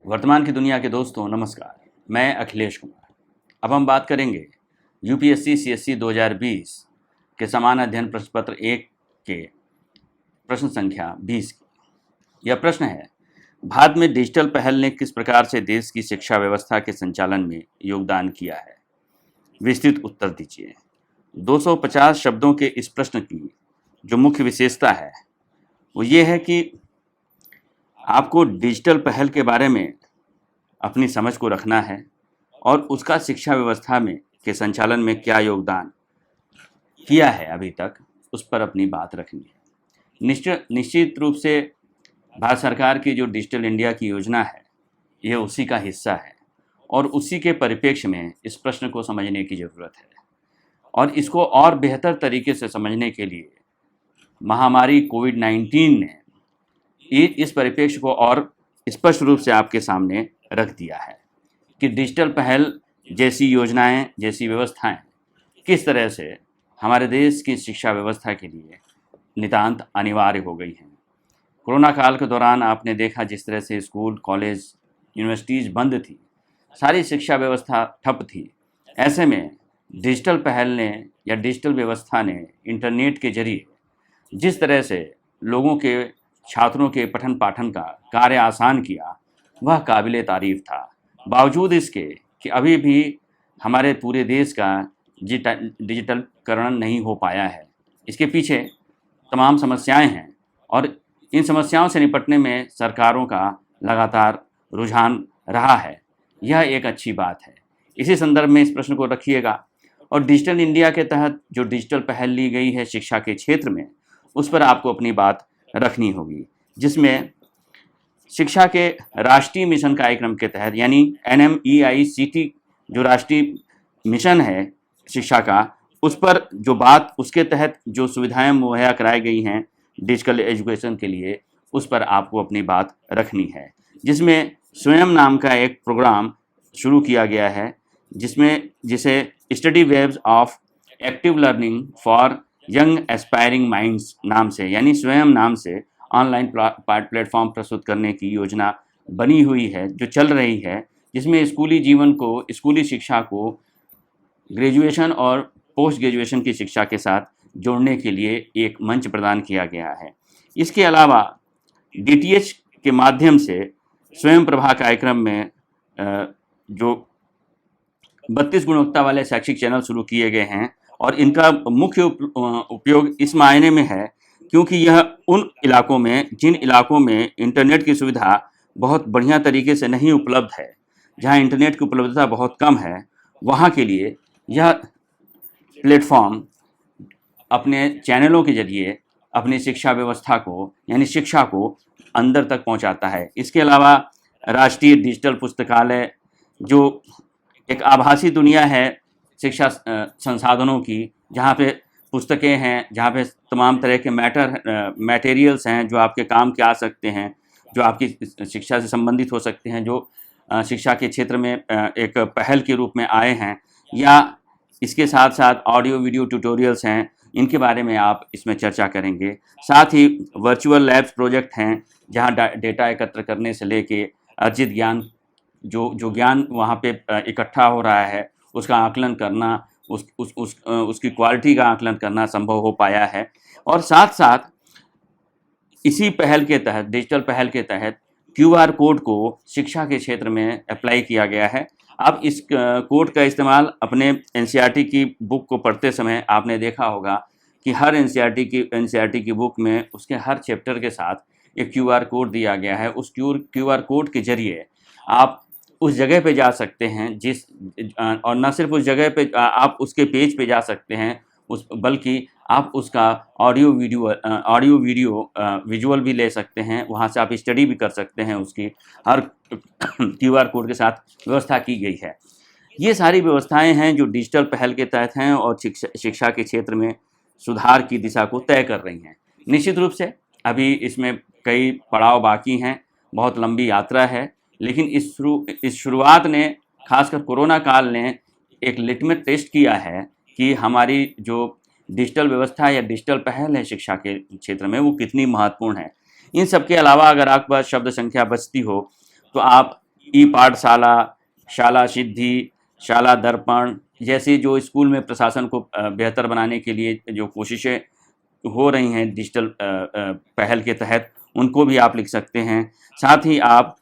वर्तमान की दुनिया के दोस्तों नमस्कार, मैं अखिलेश कुमार। अब हम बात करेंगे यूपीएससी सीएससी 2020 के समान अध्ययन प्रश्न पत्र 1 के प्रश्न संख्या 20 की। यह प्रश्न है, भारत में डिजिटल पहल ने किस प्रकार से देश की शिक्षा व्यवस्था के संचालन में योगदान किया है? विस्तृत उत्तर दीजिए। 250 शब्दों के इस प्रश्न की जो मुख्य विशेषता है वो ये है कि आपको डिजिटल पहल के बारे में अपनी समझ को रखना है और उसका शिक्षा व्यवस्था में के संचालन में क्या योगदान किया है अभी तक, उस पर अपनी बात रखनी है। निश्चित रूप से भारत सरकार की जो डिजिटल इंडिया की योजना है यह उसी का हिस्सा है और उसी के परिप्रेक्ष्य में इस प्रश्न को समझने की ज़रूरत है। और इसको और बेहतर तरीके से समझने के लिए महामारी कोविड-19 ने इस परिप्रेक्ष्य को और स्पष्ट रूप से आपके सामने रख दिया है कि डिजिटल पहल जैसी योजनाएं, जैसी व्यवस्थाएं किस तरह से हमारे देश की शिक्षा व्यवस्था के लिए नितांत अनिवार्य हो गई हैं। कोरोना काल के दौरान आपने देखा जिस तरह से स्कूल, कॉलेज, यूनिवर्सिटीज़ बंद थी, सारी शिक्षा व्यवस्था ठप थी। ऐसे में डिजिटल पहल ने या डिजिटल व्यवस्था ने इंटरनेट के जरिए जिस तरह से लोगों के, छात्रों के पठन पाठन का कार्य आसान किया वह काबिले तारीफ़ था। बावजूद इसके कि अभी भी हमारे पूरे देश का डिजिटलकरण नहीं हो पाया है। इसके पीछे तमाम समस्याएं हैं और इन समस्याओं से निपटने में सरकारों का लगातार रुझान रहा है। यह एक अच्छी बात है। इसी संदर्भ में इस प्रश्न को रखिएगा और डिजिटल इंडिया के तहत जो डिजिटल पहल ली गई है शिक्षा के क्षेत्र में, उस पर आपको अपनी बात रखनी होगी, जिसमें शिक्षा के राष्ट्रीय मिशन कार्यक्रम के तहत यानी NMEICT जो राष्ट्रीय मिशन है शिक्षा का, उस पर जो बात, उसके तहत जो सुविधाएं मुहैया कराई गई हैं डिजिटल एजुकेशन के लिए, उस पर आपको अपनी बात रखनी है। जिसमें स्वयं नाम का एक प्रोग्राम शुरू किया गया है जिसे study webs of active learning for young aspiring minds नाम से, यानी स्वयं नाम से ऑनलाइन प्लेटफॉर्म प्रस्तुत करने की योजना बनी हुई है, जो चल रही है, जिसमें स्कूली जीवन को, स्कूली शिक्षा को ग्रेजुएशन और पोस्ट ग्रेजुएशन की शिक्षा के साथ जोड़ने के लिए एक मंच प्रदान किया गया है। इसके अलावा DTH के माध्यम से स्वयं प्रभा कार्यक्रम में जो 32 गुणवत्ता वाले शैक्षिक चैनल शुरू किए गए हैं और इनका मुख्य उपयोग इस मायने में है क्योंकि यह उन इलाकों में, जिन इलाकों में इंटरनेट की सुविधा बहुत बढ़िया तरीके से नहीं उपलब्ध है, जहां इंटरनेट की उपलब्धता बहुत कम है, वहां के लिए यह प्लेटफॉर्म अपने चैनलों के जरिए अपनी शिक्षा व्यवस्था को, यानी शिक्षा को अंदर तक पहुंचाता है। इसके अलावा राष्ट्रीय डिजिटल पुस्तकालय जो एक आभासी दुनिया है शिक्षा संसाधनों की, जहाँ पे पुस्तकें हैं, जहाँ पे तमाम तरह के मटेरियल्स हैं जो आपके काम के आ सकते हैं, जो आपकी शिक्षा से संबंधित हो सकते हैं, जो शिक्षा के क्षेत्र में एक पहल के रूप में आए हैं, या इसके साथ साथ ऑडियो वीडियो ट्यूटोरियल्स हैं, इनके बारे में आप इसमें चर्चा करेंगे। साथ ही वर्चुअल लैब्स प्रोजेक्ट हैं जहाँ डेटा एकत्र करने से लेके अर्जित ज्ञान, जो ज्ञान वहाँ पे इकट्ठा हो रहा है उसका आकलन करना, उसकी क्वालिटी का आकलन करना संभव हो पाया है। और साथ साथ इसी पहल के तहत, डिजिटल पहल के तहत QR कोड को शिक्षा के क्षेत्र में अप्लाई किया गया है। अब इस कोड का इस्तेमाल अपने NCERT की बुक को पढ़ते समय आपने देखा होगा कि हर NCERT की बुक में उसके हर चैप्टर के साथ एक QR कोड दिया गया है। उस QR कोड के जरिए आप उस जगह पे जा सकते हैं और न सिर्फ उस जगह पे आप उसके पेज पे जा सकते हैं, बल्कि आप उसका ऑडियो वीडियो विजुअल भी ले सकते हैं। वहाँ से आप स्टडी भी कर सकते हैं। उसकी हर QR कोड के साथ व्यवस्था की गई है। ये सारी व्यवस्थाएं हैं जो डिजिटल पहल के तहत हैं और शिक्षा के क्षेत्र में सुधार की दिशा को तय कर रही हैं। निश्चित रूप से अभी इसमें कई पड़ाव बाकी हैं, बहुत लंबी यात्रा है, लेकिन इस शुरुआत ने, खासकर कोरोना काल ने एक लिटमस टेस्ट किया है कि हमारी जो डिजिटल व्यवस्था या डिजिटल पहल है शिक्षा के क्षेत्र में वो कितनी महत्वपूर्ण है। इन सब के अलावा अगर आपके पास शब्द संख्या बचती हो तो आप ई पाठशाला, शाला सिद्धि, शाला दर्पण जैसे जो स्कूल में प्रशासन को बेहतर बनाने के लिए जो कोशिशें हो रही हैं डिजिटल पहल के तहत, उनको भी आप लिख सकते हैं। साथ ही आप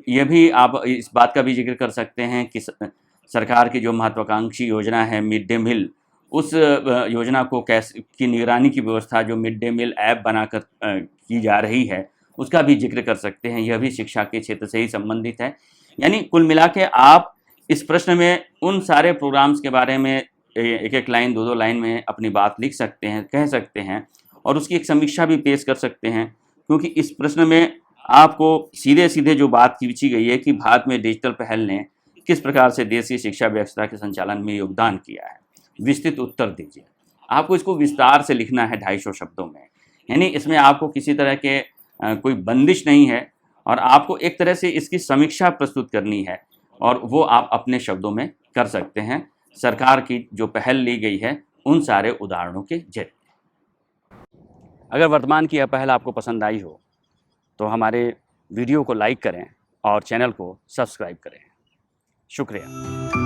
ये भी आप इस बात का भी जिक्र कर सकते हैं कि सरकार की जो महत्वाकांक्षी योजना है मिड डे मील, उस योजना को कैसे की निगरानी की व्यवस्था जो मिड डे मील ऐप बनाकर की जा रही है, उसका भी जिक्र कर सकते हैं। यह भी शिक्षा के क्षेत्र से ही संबंधित है। यानी कुल मिला के आप इस प्रश्न में उन सारे प्रोग्राम्स के बारे में एक एक लाइन, दो दो लाइन में अपनी बात लिख सकते हैं, कह सकते हैं और उसकी एक समीक्षा भी पेश कर सकते हैं, क्योंकि इस प्रश्न में आपको सीधे सीधे जो बात खींची गई है कि भारत में डिजिटल पहल ने किस प्रकार से देश की शिक्षा व्यवस्था के संचालन में योगदान किया है, विस्तृत उत्तर दीजिए। आपको इसको विस्तार से लिखना है 250 शब्दों में। यानी इसमें आपको किसी तरह के कोई बंदिश नहीं है और आपको एक तरह से इसकी समीक्षा प्रस्तुत करनी है और वो आप अपने शब्दों में कर सकते हैं सरकार की जो पहल ली गई है उन सारे उदाहरणों के जरिए। अगर वर्तमान की यह पहल आपको पसंद आई हो तो हमारे वीडियो को लाइक करें और चैनल को सब्सक्राइब करें। शुक्रिया।